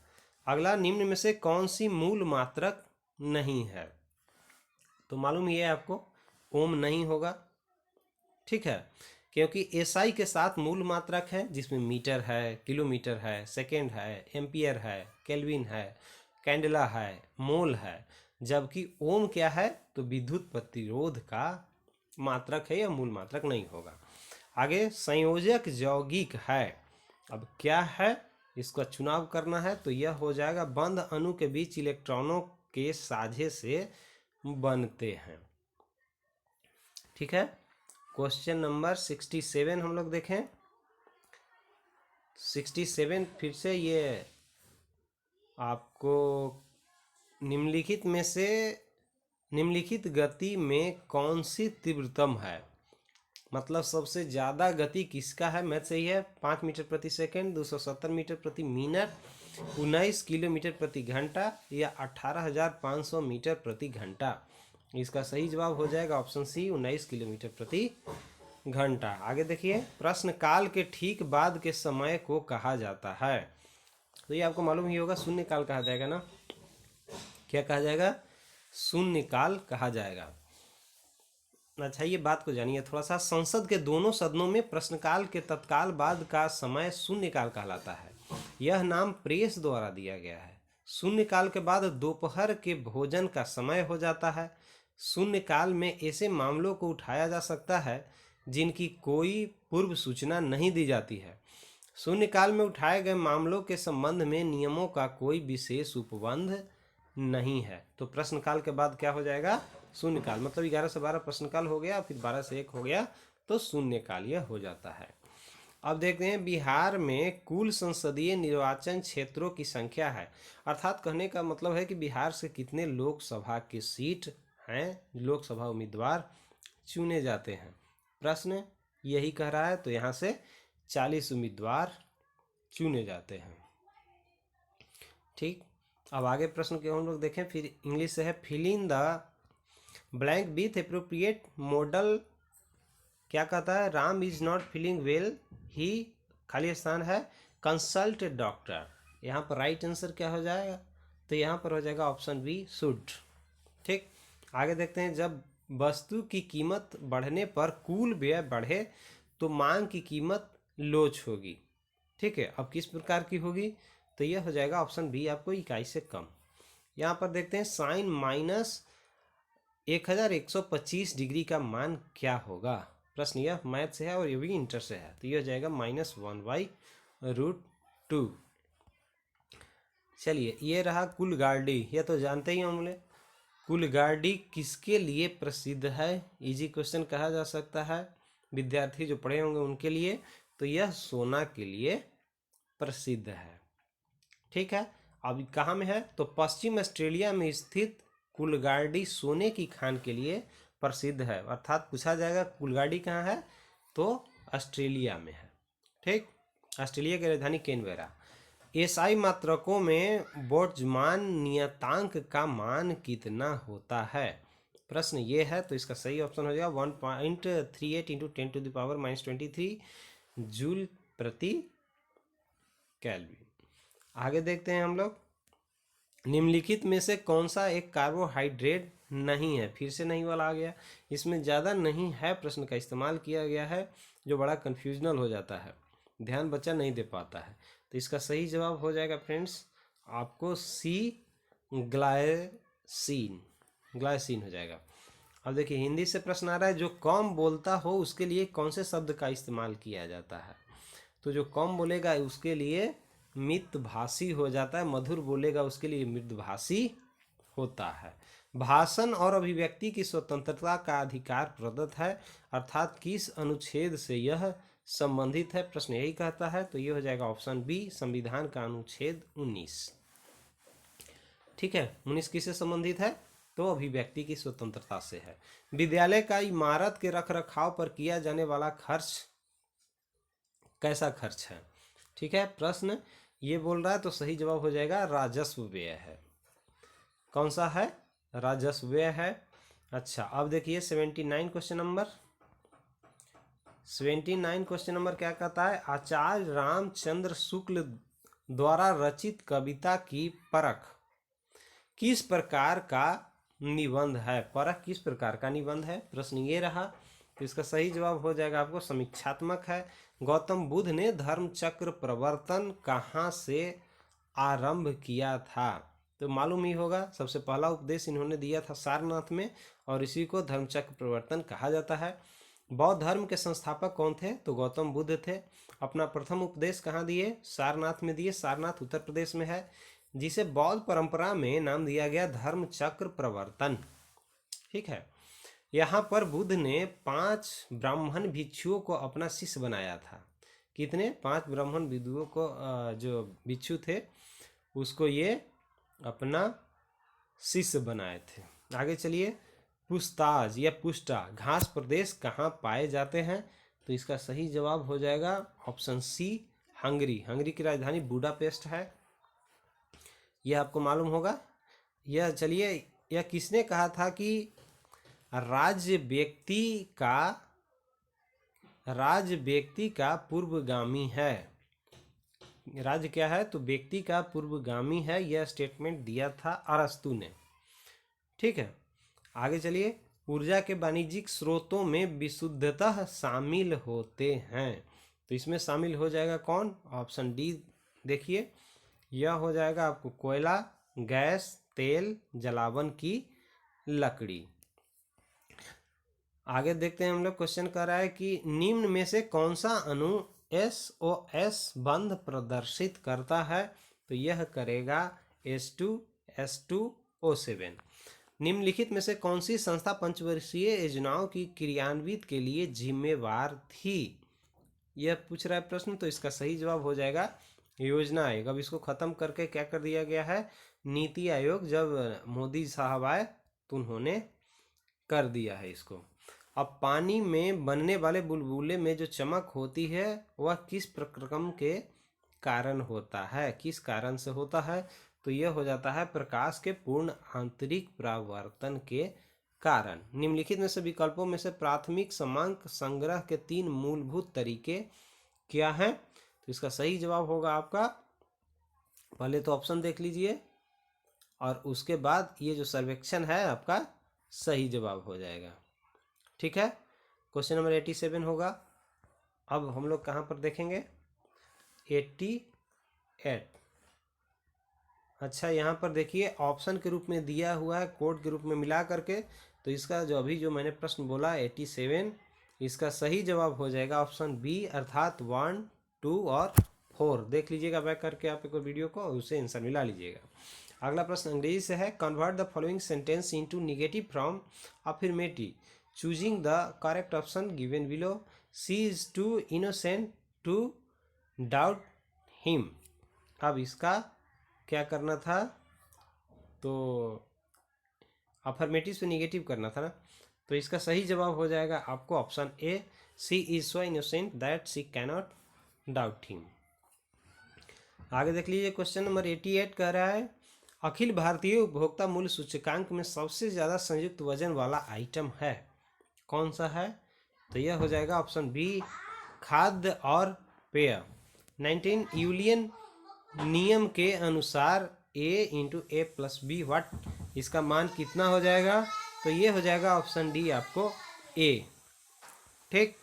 अगला, निम्न में से कौन सी मूल मात्रक नहीं है? तो मालूम ही है आपको, ओम नहीं होगा, ठीक है, क्योंकि एसआई के साथ मूल मात्रक है जिसमें मीटर है, किलोमीटर है, सेकेंड है, एम्पियर है, केल्विन है, कैंडेला है, मोल है। जबकि ओम क्या है? तो विद्युत प्रतिरोध का मात्रक है, यह मूल मात्रक नहीं होगा। आगे, संयोजक यौगिक है। अब क्या है, इसका चुनाव करना है, तो यह हो जाएगा बंध अणु के बीच इलेक्ट्रॉनों के साझे से बनते हैं, ठीक है। क्वेश्चन नंबर 67 हम लोग देखें। 67 फिर से ये आपको निम्नलिखित में से निम्नलिखित गति में कौन सी तीव्रतम है, मतलब सबसे ज़्यादा गति किसका है? मैथ सही है। 5 मीटर प्रति सेकेंड, 270 मीटर प्रति मिनट, 19 किलोमीटर प्रति घंटा या 18,500 मीटर प्रति घंटा। इसका सही जवाब हो जाएगा ऑप्शन सी, 19 किलोमीटर प्रति घंटा। आगे देखिए, प्रश्न काल के ठीक बाद के समय को कहा जाता है। तो ये आपको मालूम ही होगा, शून्य काल कहा जाएगा ना। क्या कहा जाएगा? शून्य काल कहा जाएगा। अच्छा, ये बात को जानिए थोड़ा सा। संसद के दोनों सदनों में प्रश्नकाल के तत्काल बाद का समय शून्यकाल कहलाता है। यह नाम प्रेस द्वारा दिया गया है। शून्यकाल के बाद दोपहर के भोजन का समय हो जाता है। शून्यकाल में ऐसे मामलों को उठाया जा सकता है जिनकी कोई पूर्व सूचना नहीं दी जाती है। शून्यकाल में उठाए गए मामलों के संबंध में नियमों का कोई विशेष उपबंध नहीं है। तो प्रश्नकाल के बाद क्या हो जाएगा? शून्यकाल। मतलब 11 से 12 प्रश्नकाल हो गया, फिर 12 से 1 हो गया, तो शून्यकाल यह हो जाता है। अब देखते हैं, बिहार में कुल संसदीय निर्वाचन क्षेत्रों की संख्या है। अर्थात कहने का मतलब है कि बिहार से कितने लोकसभा की सीट हैं, लोकसभा उम्मीदवार चुने जाते हैं। प्रश्न यही कह रहा है, तो यहाँ से 40 उम्मीदवार चुने जाते हैं, ठीक। अब आगे प्रश्न के हम लोग देखें। फिर इंग्लिश से है, fill in the blank with appropriate model. क्या कहता है? Ram is not feeling well, he खाली स्थान है कंसल्ट डॉक्टर। यहाँ पर राइट आंसर क्या हो जाएगा? तो यहाँ पर हो जाएगा ऑप्शन बी, शुड, ठीक। आगे देखते हैं, जब वस्तु की कीमत बढ़ने पर कुल व्यय बढ़े तो मांग की कीमत लोच होगी, ठीक है। अब किस प्रकार की होगी? तो यह हो जाएगा ऑप्शन बी, आपको इकाई से कम। यहाँ पर देखते हैं, साइन माइनस 1125 डिग्री का मान क्या होगा? प्रश्न यह मैथ से है और ये भी इंटर से है, तो यह हो जाएगा -1/√2। चलिए, ये रहा कुलगार्डी, यह तो जानते ही होंगे। कुलगार्डी किसके लिए प्रसिद्ध है? इजी क्वेश्चन कहा जा सकता है, विद्यार्थी जो पढ़े होंगे उनके लिए। तो यह सोना के लिए प्रसिद्ध है, ठीक है। अब कहाँ में है? तो पश्चिम ऑस्ट्रेलिया में स्थित कुलगार्डी सोने की खान के लिए प्रसिद्ध है। अर्थात पूछा जाएगा कुलगार्डी कहाँ है, तो ऑस्ट्रेलिया में है, ठीक। ऑस्ट्रेलिया की राजधानी कैनबेरा। एसआई मात्रकों में बोल्ट्जमान नियतांक का मान कितना होता है? प्रश्न ये है, तो इसका सही ऑप्शन हो जाएगा 1.38 × 10⁻⁻23 जूल प्रति केल्विन। आगे देखते हैं हम लोग, निम्नलिखित में से कौन सा एक कार्बोहाइड्रेट नहीं है? फिर से नहीं वाला आ गया। इसमें ज़्यादा नहीं है प्रश्न का इस्तेमाल किया गया है, जो बड़ा कन्फ्यूजनल हो जाता है, ध्यान बच्चा नहीं दे पाता है। तो इसका सही जवाब हो जाएगा फ्रेंड्स आपको सी, ग्लाइसिन हो जाएगा। अब देखिए हिंदी से प्रश्न आ रहा है, जो कम बोलता हो उसके लिए कौन से शब्द का इस्तेमाल किया जाता है। तो जो कम बोलेगा उसके लिए मितभाषी हो जाता है, मधुर बोलेगा उसके लिए मृदभाषी होता है। भाषण और अभिव्यक्ति की स्वतंत्रता का अधिकार प्रदत्त है, अर्थात किस अनुच्छेद से यह संबंधित है, प्रश्न यही कहता है। तो ये हो जाएगा ऑप्शन बी, संविधान का अनुच्छेद 19। ठीक है, 19 किससे संबंधित है, तो अभिव्यक्ति की स्वतंत्रता से है। विद्यालय का इमारत के रख रखाव पर किया जाने वाला खर्च कैसा खर्च है। ठीक है, प्रश्न ये बोल रहा है, तो सही जवाब हो जाएगा राजस्व व्यय है। कौन सा है, राजस्व व्यय है। अच्छा, अब देखिए 79 क्वेश्चन नंबर 79 क्वेश्चन नंबर क्या कहता है, आचार्य रामचंद्र शुक्ल द्वारा रचित कविता की परख किस प्रकार का निबंध है। परख किस प्रकार का निबंध है, प्रश्न ये रहा। तो इसका सही जवाब हो जाएगा आपको समीक्षात्मक है। गौतम बुद्ध ने धर्म चक्र प्रवर्तन कहाँ से आरंभ किया था, तो मालूम ही होगा, सबसे पहला उपदेश इन्होंने दिया था सारनाथ में, और इसी को धर्म चक्र प्रवर्तन कहा जाता है। बौद्ध धर्म के संस्थापक कौन थे, तो गौतम बुद्ध थे। अपना प्रथम उपदेश कहाँ दिए, सारनाथ में दिए, सारनाथ उत्तर प्रदेश में है, जिसे बौद्ध परंपरा में नाम दिया गया धर्म चक्र प्रवर्तन। ठीक है, यहाँ पर बुद्ध ने 5 ब्राह्मण भिक्षुओं को अपना शिष्य बनाया था। कितने, 5 ब्राह्मण विदुओं को, जो भिक्षु थे उसको ये अपना शिष्य बनाए थे। आगे चलिए, पुस्ताज या पुष्टा घास प्रदेश कहाँ पाए जाते हैं, तो इसका सही जवाब हो जाएगा ऑप्शन सी, हंगरी। हंगरी की राजधानी बुडापेस्ट है, यह आपको मालूम होगा। यह चलिए, यह किसने कहा था कि राज्य व्यक्ति का पूर्वगामी है। राज्य क्या है, तो व्यक्ति का पूर्वगामी है, यह स्टेटमेंट दिया था अरस्तु ने। ठीक है, आगे चलिए, ऊर्जा के वाणिज्यिक स्रोतों में विशुद्धतः शामिल होते हैं, तो इसमें शामिल हो जाएगा कौन, ऑप्शन डी देखिए, यह हो जाएगा आपको कोयला, गैस, तेल, जलावन की लकड़ी। आगे देखते हैं हम लोग, क्वेश्चन कर रहा है कि निम्न में से कौन सा अणु SOS बंध प्रदर्शित करता है, तो यह करेगा H2SO7। निम्नलिखित में से कौन सी संस्था पंचवर्षीय योजनाओं की क्रियान्वित के लिए जिम्मेवार थी, यह पूछ रहा है प्रश्न। तो इसका सही जवाब हो जाएगा योजना आयोग। अब इसको खत्म करके क्या कर दिया गया है, नीति आयोग। जब मोदी साहब आए तो उन्होंने कर दिया है इसको। अब पानी में बनने वाले बुलबुले में जो चमक होती है वह किस प्रक्रम के कारण होता है, किस कारण से होता है, तो यह हो जाता है प्रकाश के पूर्ण आंतरिक परावर्तन के कारण। निम्नलिखित में से विकल्पों में से प्राथमिक समांक संग्रह के 3 मूलभूत तरीके क्या हैं, तो इसका सही जवाब होगा आपका, पहले तो ऑप्शन देख लीजिए और उसके बाद ये जो सर्वेक्षण है आपका सही जवाब हो जाएगा। ठीक है, क्वेश्चन नंबर 87 होगा। अब हम लोग कहाँ पर देखेंगे, 88। अच्छा, यहाँ पर देखिए ऑप्शन के रूप में दिया हुआ है, कोड के रूप में मिला करके, तो इसका जो अभी जो मैंने प्रश्न बोला 87, इसका सही जवाब हो जाएगा ऑप्शन बी, अर्थात 1, 2 और 4। देख लीजिएगा बैक करके आप एक वीडियो को, उसे आंसर मिला लीजिएगा। अगला प्रश्न अंग्रेजी से है, convert the following sentence into negative from affirmative, choosing the correct option given below. She is too innocent to doubt him. अब इसका क्या करना था, तो अफर्मेटिव से नेगेटिव करना था ना, तो इसका सही जवाब हो जाएगा आपको option A, she is so innocent that she cannot doubt him. आगे देख लीजिए, क्वेश्चन नंबर 88 कह रहा है, अखिल भारतीय उपभोक्ता मूल्य सूचकांक में सबसे ज़्यादा संयुक्त वजन वाला आइटम है, कौन सा है, तो यह हो जाएगा ऑप्शन बी, खाद्य और पेय। 19 यूलियन नियम के अनुसार A × A + B व्हाट, इसका मान कितना हो जाएगा, तो ये हो जाएगा ऑप्शन डी आपको ए। ठीक,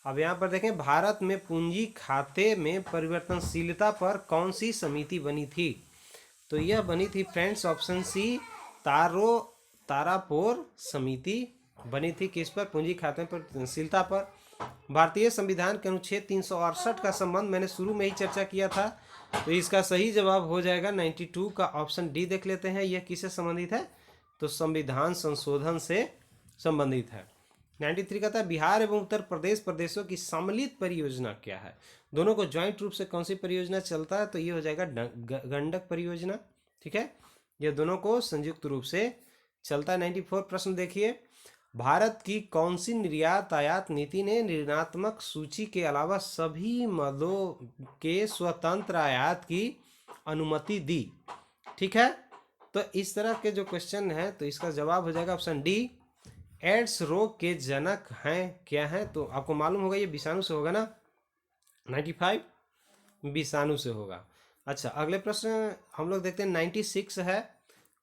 अब यहाँ पर देखें, भारत में पूंजी खाते में परिवर्तनशीलता पर कौन सी समिति बनी थी, तो यह बनी थी फ्रेंड्स ऑप्शन सी, तारापोर समिति बनी थी किस पर? पूंजी खाते परिवर्तनशीलता पर। भारतीय संविधान के अनुच्छेद 368 का संबंध मैंने शुरू में ही चर्चा किया था, तो इसका सही जवाब हो जाएगा 92 का ऑप्शन डी। देख लेते हैं यह किससे संबंधित है, तो संविधान संशोधन से संबंधित है। 93 का था बिहार एवं उत्तर प्रदेश प्रदेशों की सम्मिलित परियोजना क्या है? दोनों को ज्वाइंट रूप से कौन सी परियोजना चलता है, तो ये हो जाएगा गंडक परियोजना। ठीक है, ये दोनों को संयुक्त रूप से चलता है। 94 प्रश्न देखिए, भारत की कौन सी निर्यात आयात नीति ने ऋणात्मक सूची के अलावा सभी मदों के स्वतंत्र आयात की अनुमति दी? ठीक है, तो इस तरह के जो क्वेश्चन है तो इसका जवाब हो जाएगा ऑप्शन डी। एड्स रोग के जनक हैं क्या हैं, तो आपको मालूम होगा ये विषाणु से होगा ना। 95 विषाणु से होगा। अच्छा, अगले प्रश्न हम लोग देखते हैं 96 है,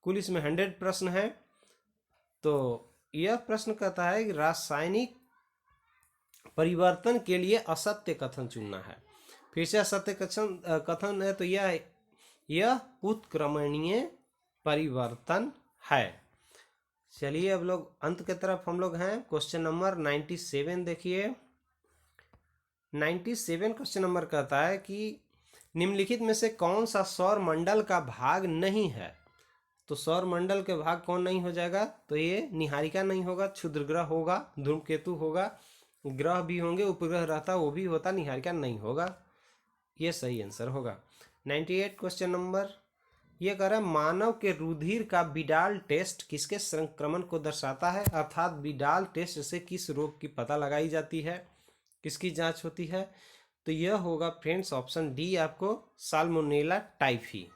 कुल इसमें 100 प्रश्न है। तो यह प्रश्न कहता है कि रासायनिक परिवर्तन के लिए असत्य कथन चुनना है। फिर से असत्य कथन है, तो यह उत्क्रमणीय परिवर्तन है। चलिए अब लोग अंत की तरफ हम लोग हैं। क्वेश्चन नंबर 97 देखिए। 97 क्वेश्चन नंबर कहता है कि निम्नलिखित में से कौन सा सौर मंडल का भाग नहीं है? तो सौर मंडल के भाग कौन नहीं हो जाएगा, तो ये निहारिका नहीं होगा, क्षुद्र ग्रह होगा, धूमकेतु होगा, ग्रह भी होंगे, उपग्रह रहता वो भी होता, निहारिका नहीं होगा। ये सही आंसर होगा। 98 क्वेश्चन नंबर ये कह रहा है मानव के रुधिर का विडाल टेस्ट किसके संक्रमण को दर्शाता है? अर्थात विडाल टेस्ट से किस रोग की पता लगाई जाती है, किसकी जांच होती है? तो यह होगा फ्रेंड्स ऑप्शन डी आपको, साल्मोनेला टाइफी।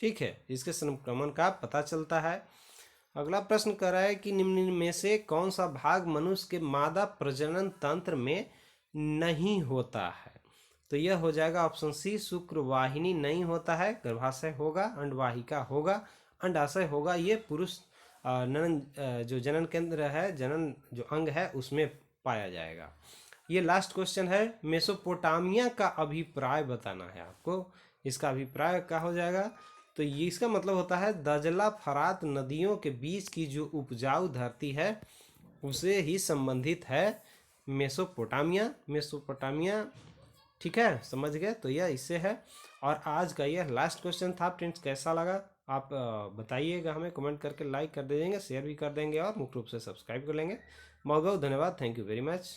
ठीक है, इसके संक्रमण का पता चलता है। अगला प्रश्न कर रहा है कि निम्न में से कौन सा भाग मनुष्य के मादा प्रजनन तंत्र में नहीं होता है? तो यह हो जाएगा ऑप्शन सी, शुक्रवाहिनी नहीं होता है, गर्भाशय होगा, अंडवाहिका होगा, अंडाशय होगा। ये पुरुष जो जनन केंद्र है, जनन जो अंग है उसमें पाया जाएगा। ये लास्ट क्वेश्चन है, मेसोपोटामिया का अभिप्राय बताना है आपको। इसका अभिप्राय क्या हो जाएगा, तो ये इसका मतलब होता है दजला फरात नदियों के बीच की जो उपजाऊ धरती है उसे ही संबंधित है मेसोपोटामिया। मेसोपोटामिया, ठीक है, समझ गए? तो यह इससे है। और आज का यह लास्ट क्वेश्चन था फ्रेंड्स। कैसा लगा आप बताइएगा, हमें कमेंट करके लाइक कर दीजिएगा, शेयर भी कर देंगे और मुख्य रूप से सब्सक्राइब कर लेंगे। बहुत बहुत धन्यवाद, थैंक यू वेरी मच।